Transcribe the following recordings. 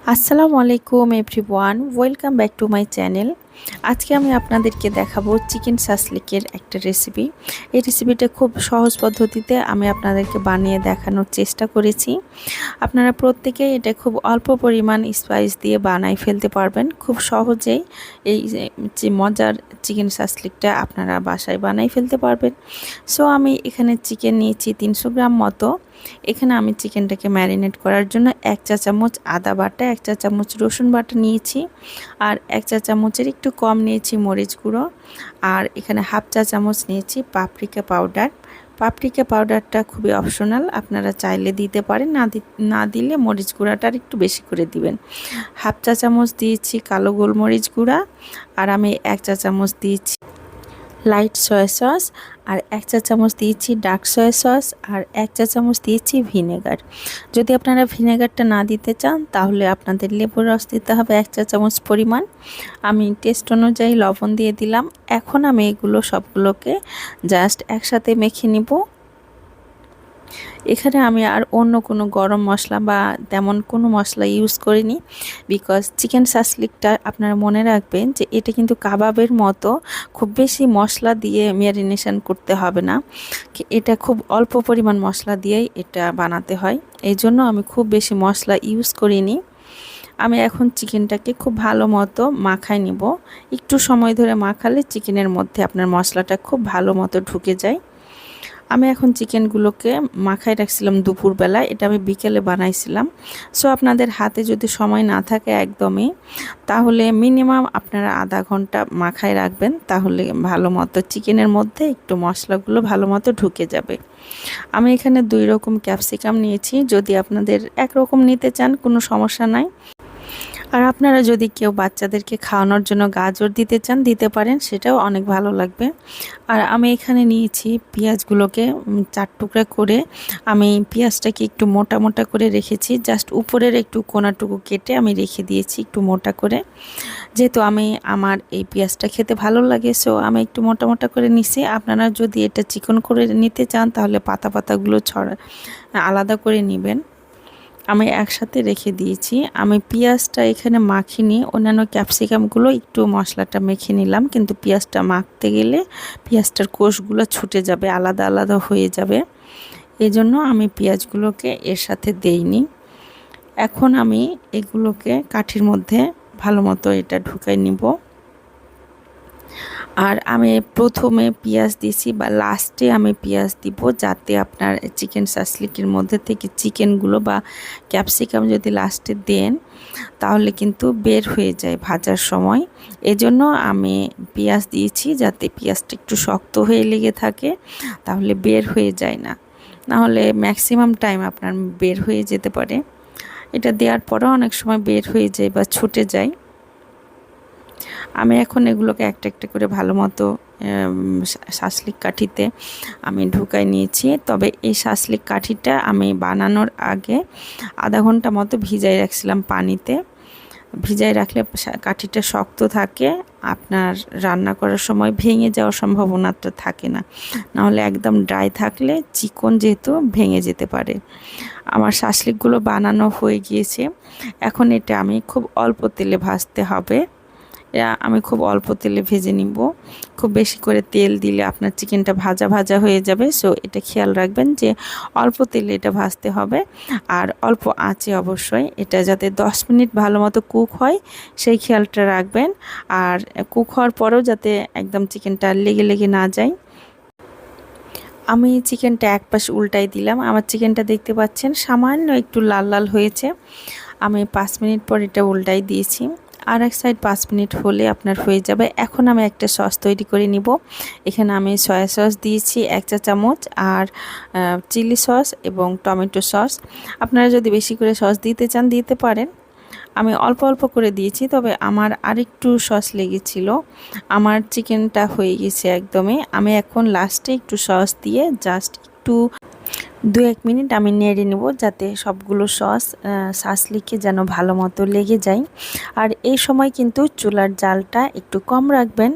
আসসালামু আলাইকুম everyone, welcome back to my channel. আজকে আমি আপনাদেরকে দেখাবো চিকেন সাসলিকের একটা রেসিপি। এই রেসিপিটা খুব সহজ পদ্ধতিতে আমি আপনাদেরকে বানিয়ে দেখানোর চেষ্টা করেছি। আপনারা প্রত্যেকেই এটা খুব অল্প পরিমাণ স্পাইস দিয়ে বানাই ফেলতে পারবেন খুব সহজেই। এই যে মজার চিকেন সাসলিকটা আপনারা বাসায় বানাই ফেলতে পারবেন। সো আমি এখানে চিকেন নিয়েছি 300 গ্রাম মতো। এখানে আমি চিকেনটাকে ম্যারিনেট করার জন্য 1 চা চামচ আদা বাটা, 1 চা চামচ রসুন বাটা নিয়েছি, আর 1 চা চামচের একটু কম নিয়েছি মরিচ গুঁড়ো, আর এখানে হাফ চা চামচ নিয়েছি পাপরিকা পাউডার। পাপরিকা পাউডারটা খুবই অপশনাল, আপনারা চাইলে দিতে পারেন, না দিলে মরিচ গুঁড়াটা একটু বেশি করে দিবেন। হাফ চা চামচ দিয়েছি কালো গোলমরিচ গুঁড়া, আর আমি 1 চা চামচ দিয়েছি লাইট সয়া সস, আর 1 চা চামচ দিয়েছি ডার্ক সয়া সস, আর 1 চা চামচ দিয়েছি ভিনেগার। যদি আপনারা ভিনেগারটা না দিতে চান তাহলে আপনাদের লেবুর রস দিতে হবে 1 চা চামচ পরিমাণ। আমি টেস্ট অনুযায়ী লবণ দিয়ে দিলাম। এখন আমি এগুলো সবগুলোকে জাস্ট একসাথে মেখে নিব। এখানে আমি আর অন্য কোনো গরম মশলা বা তেমন কোনো মশলা ইউজ করিনি, বিকজ চিকেন সাসলিকটা আপনারা মনে রাখবেন যে এটা কিন্তু কাবাবের মতো খুব বেশি মশলা দিয়ে ম্যারিনেশন করতে হবে না। এটা খুব অল্প পরিমাণ মশলা দিয়েই এটা বানাতে হয়, এই জন্য আমি খুব বেশি মশলা ইউজ করিনি। আমি এখন চিকেনটাকে খুব ভালো মতো মাখায় নিব। একটু সময় ধরে মাখালে চিকেনের মধ্যে আপনার মশলাটা খুব ভালো মতো ঢুকে যায়। আমি এখন চিকেনগুলোকে মাখায় রাখছিলাম দুপুরবেলা, এটা আমি বিকেলে বানাইছিলাম। সো আপনাদের হাতে যদি সময় না থাকে একদমই, তাহলে মিনিমাম আপনারা আধা ঘন্টা মাখায় রাখবেন, তাহলে ভালো মতো চিকেনের মধ্যে একটু মশলাগুলো ভালো মতো ঢুকে যাবে। আমি এখানে 2 রকম ক্যাপসিকাম নিয়েছি, যদি আপনাদের একরকম নিতে চান কোনো সমস্যা নাই। আর আপনারা যদি কেউ বাচ্চাদেরকে খাওয়ানোর জন্য গাজর দিতে চান দিতে পারেন, সেটাও অনেক ভালো লাগবে। আর আমি এখানে নিয়েছি পেঁয়াজগুলোকে 4 টুকরা করে। আমি পেঁয়াজটাকে একটু মোটা মোটা করে রেখেছি, জাস্ট উপরের একটু কোনাটুকু কেটে আমি রেখে দিয়েছি একটু মোটা করে, যেহেতু আমার এই পেঁয়াজটা খেতে ভালো লাগে, সো আমি একটু মোটা মোটা করে নিছি। আপনারা যদি এটা চিকন করে নিতে চান তাহলে পাতা পাতাগুলো আলাদা করে নেবেন। আমি একসাথে রেখে দিয়েছি। আমি পেঁয়াজটা এখানে মাখিনি, অন্যান্য ক্যাপসিকামগুলো একটু মশলাটা মেখে নিলাম, কিন্তু পেঁয়াজটা মাখতে গেলে পেঁয়াজটার কোষগুলো ছুটে যাবে, আলাদা আলাদা হয়ে যাবে, এজন্য আমি পেঁয়াজগুলোকে এর সাথে দেইনি। এখন আমি এগুলোকে কাঠির মধ্যে ভালো মতো এটা ঢুকাই নিব। আর আমি প্রথমে পেঁয়াজ দিছি বা লাস্টে আমি পেঁয়াজ দিব, যাতে আপনার চিকেন সাসলিকের মধ্যে থেকে চিকেনগুলো বা ক্যাপসিকাম যদি লাস্টে দেন তাহলে কিন্তু বের হয়ে যায় ভাজার সময়। এজন্য আমি পেঁয়াজ দিয়েছি, যাতে পেঁয়াজটা একটু শক্ত হয়ে লেগে থাকে, তাহলে বের হয়ে যায় না, নাহলে ম্যাক্সিমাম টাইম আপনার বের হয়ে যেতে পারে। এটা দেওয়ার পরেও অনেক সময় বের হয়ে যায় বা ছুটে যায়। আমি এখন এগুলোকে একটা একটা করে ভালো মতো শাসলিক কাঠিতে আমি ঢুকাই নিয়েছি। তবে এই শাসলিক কাঠিটা আমি বানানোর আগে আধা ঘন্টা মতো ভিজাই রাখছিলাম পানিতে। ভিজাই রাখলে কাঠিটা শক্ত থাকে, আপনার রান্না করার সময় ভেঙে যাওয়ার সম্ভাবনাটা থাকে না, নাহলে একদম ড্রাই থাকলে চিকন যেহেতু ভেঙে যেতে পারে। আমার শাসলিকগুলো বানানো হয়ে গিয়েছে, এখন এটা আমি খুব অল্প তেলে ভাজতে হবে। আমি খুব অল্প তেলে ভেজে নিব। খুব বেশি করে তেল দিলে আপনার চিকেনটা ভাজা ভাজা হয়ে যাবে, সো এটা খেয়াল রাখবেন যে অল্প তেলে এটা ভাজতে হবে, আর অল্প আঁচে অবশ্যই, এটা যাতে 10 মিনিট ভালো মতো কুক হয় সেই খেয়ালটা রাখবেন। আর কুক হওয়ার পরেও যাতে একদম চিকেনটা লেগে লেগে না যায়। আমি চিকেনটা এক পাশ উল্টাই দিলাম। আমার চিকেনটা দেখতে পাচ্ছেন সামান্য একটু লাল লাল হয়েছে। আমি 5 মিনিট পর এটা উল্টাই দিয়েছি, আর এক সাইড 5 মিনিট হলে আপনার হয়ে যাবে। এখন আমি একটা সস তৈরি করে নিব। এখানে আমি সয়া সস দিয়েছি 1 চা চামচ, আর চিলি সস এবং টমেটো সস। আপনারা যদি বেশি করে সস দিতে চান দিতে পারেন, আমি অল্প অল্প করে দিয়েছি, তবে আমার আরেকটু সস লেগেছিল। আমার চিকেনটা হয়ে গেছে একদমই। আমি এখন লাস্টে একটু সস দিয়ে জাস্ট একটু 2-1 মিনিট আমি নেড়ে নেব, যাতে সবগুলো সস সাসলিকে যেন ভালো মতো লেগে যায়। আর এই সময় কিন্তু চুলার জালটা একটু কম রাখবেন।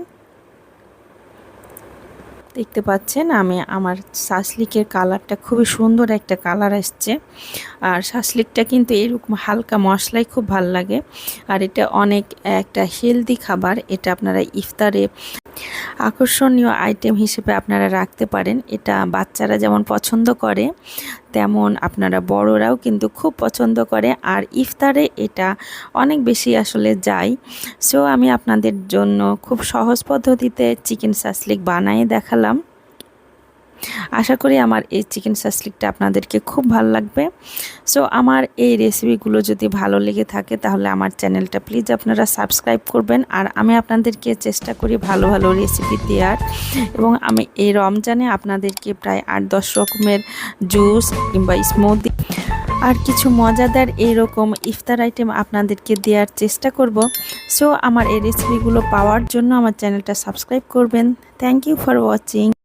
দেখতে পাচ্ছেন আমি আমার সাসলিকের কালারটা খুবই সুন্দর একটা কালার আসছে। আর সাসলিকটা কিন্তু এরকম হালকা মশলাই খুব ভাল লাগে। আর এটা অনেক একটা হেলদি খাবার। এটা আপনারা ইফতারে আকর্ষণীয় আইটেম হিসেবে আপনারা রাখতে পারেন। এটা বাচ্চারা যেমন পছন্দ করে, তেমন আপনারা বড়রাও কিন্তু খুব পছন্দ করে। আর ইফতারে এটা অনেক বেশি আসলে যায়। সো আমি আপনাদের জন্য খুব সহজ পদ্ধতিতে চিকেন সাসলিক বানিয়ে দেখালাম। আশা করি আমার এই চিকেন সাসলিকটা আপনাদেরকে খুব ভালো লাগবে। সো আমার এই রেসিপিগুলো যদি ভালো লেগে থাকে তাহলে আমার চ্যানেলটা প্লিজ আপনারা সাবস্ক্রাইব করবেন। আর আমি আপনাদেরকে চেষ্টা করি ভালো ভালো রেসিপি দেওয়ার, এবং আমি এই রমজানে আপনাদেরকে প্রায় 8-10 রকমের জুস কিংবা স্মুদি আর কিছু মজাদার এইরকম ইফতার আইটেম আপনাদেরকে দেওয়ার চেষ্টা করব। সো আমার এই রেসিপিগুলো পাওয়ার জন্য আমার চ্যানেলটা সাবস্ক্রাইব করবেন। Thank you for watching.